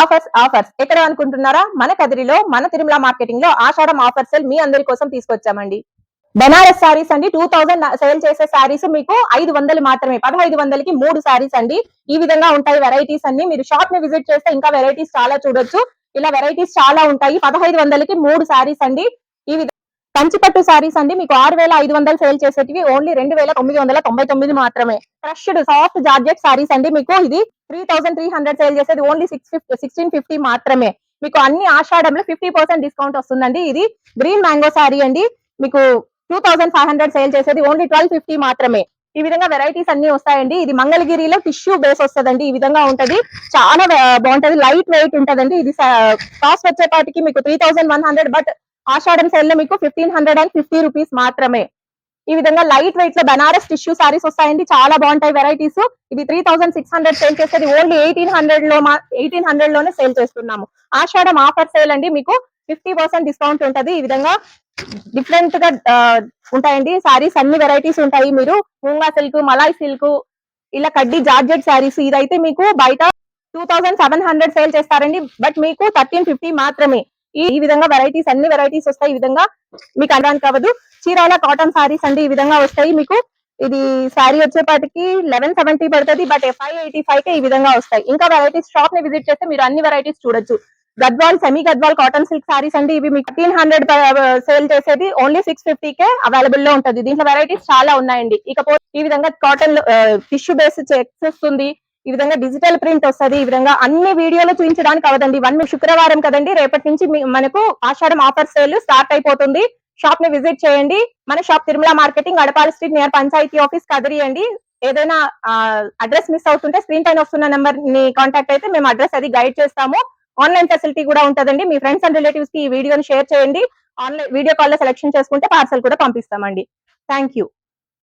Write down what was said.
Offers offers ఎక్కడ అనుకుంటున్నారా? మన కదిరిలో మన తిరుమల మార్కెటింగ్ లో ఆషాఢం ఆఫర్ సేల్ మీ అందరి కోసం తీసుకొచ్చామండి. బనారస్ సారీస్ అండి 2000 సేల్ చేసే సారీస్ మీకు 500 మాత్రమే. 1500కి 3 సారీస్ అండి. ఈ విధంగా ఉంటాయి వెరైటీస్ అన్ని. మీరు షాప్ ని విజిట్ చేస్తే ఇంకా వెరైటీస్ చాలా చూడొచ్చు. ఇలా వెరైటీస్ చాలా ఉంటాయి. 1500కి 3 సారీస్ అండి. ఈ కంచిపట్టు సారీస్ అండి మీకు 6500 సేల్ చేసేటివి ఓన్లీ 2999 మాత్రమే. క్రష్డ్ సాఫ్ట్ జార్జెట్ సారీస్ అండి మీకు ఇది 3300 సేల్ చేసేది ఓన్లీ 1650 మాత్రమే. మీకు అన్ని ఆషాఢంలో 50% డిస్కౌంట్ వస్తుందండి. ఇది గ్రీన్ మ్యాంగో సారీ అండి మీకు 2500 సేల్ చేసేది ఓన్లీ 1250 మాత్రమే. ఈ విధంగా వెరైటీస్ అన్ని వస్తాయండి. ఇది మంగళగిరిలో టిష్యూ బేస్ వస్తుందండి. ఈ విధంగా ఉంటది, చాలా బాగుంటది, లైట్ వెయిట్ ఉంటదండి. ఇది కాస్ట్ వచ్చేపాటికి మీకు 3100, బట్ ఆషాఢం సేల్ లో మీకు 1550 రూపీస్ మాత్రమే. ఈ విధంగా లైట్ వెయిట్ లో బనారస్ టిష్యూ సారీస్ వస్తాయండి, చాలా బాగుంటాయి వెరైటీస్. ఇది 3600 సేల్ చేసేది ఓన్లీ 1800 లోనే సేల్ చేస్తున్నాము. ఆషాఢం ఆఫర్ సేల్ అండి, మీకు 50% డిస్కౌంట్ ఉంటది. ఈ విధంగా డిఫరెంట్ గా ఉంటాయండి సారీస్, అన్ని వెరైటీస్ ఉంటాయి. మీరు మూంగా సిల్క్, మలాయ్ సిల్క్, ఇలా కడ్డీ జార్జెట్ సారీస్, ఇదైతే మీకు బయట 2700 సేల్ చేస్తారండి, బట్ మీకు 1350 మాత్రమే. ఈ విధంగా వెరైటీస్, అన్ని వెరైటీస్ వస్తాయి. ఈ విధంగా మీకు అనడానికి అవ్వదు. చీరాల కాటన్ సారీస్ అండి ఈ విధంగా వస్తాయి మీకు. ఇది శారీ వచ్చేపాటికి 1170 పడుతుంది, బట్ 585 కే ఈ విధంగా వస్తాయి. ఇంకా వెరైటీస్ షాప్ ని విజిట్ చేస్తే మీరు అన్ని వెరైటీస్ చూడొచ్చు. Gadwal, semi Gadwal cotton silk saris అండి, ఇవి మీకు 1300 సేల్ చేసేది ఓన్లీ 650 కే అవైలబుల్ లో ఉంటుంది. దీంట్లో వెరైటీస్ చాలా ఉన్నాయండి. ఇకపోతే ఈ విధంగా కాటన్ టిష్యూ బేస్ చెక్స్ వస్తుంది. ఈ విధంగా డిజిటల్ ప్రింట్ వస్తుంది. ఈ విధంగా అన్ని వీడియోలు చూపించడానికి అవదండి. శుక్రవారం కదండి, రేపటి నుంచి మనకు ఆషాఢం ఆఫర్ సేల్ స్టార్ట్ అయిపోతుంది. షాప్ ని విజిట్ చేయండి. మన shop Tirumala marketing, Adapala street, near panchayati office, Kadiri అండి. ఏదైనా అడ్రస్ మిస్ అవుతుంటే స్క్రీన్ పైన వస్తున్న నెంబర్ ని కాంటాక్ట్ అయితే మేము అడ్రస్ అది గైడ్ చేస్తాము. ఆన్లైన్ ఫెసిలిటీ కూడా ఉంటుందండి. మీ ఫ్రెండ్స్ అండ్ రిలేటివ్స్ కి ఈ వీడియోని షేర్ చేయండి. ఆన్లైన్ వీడియో కాల్ లో సెలెక్షన్ చేసుకుంటే పార్సల్ కూడా పంపిస్తామండి. Thank you.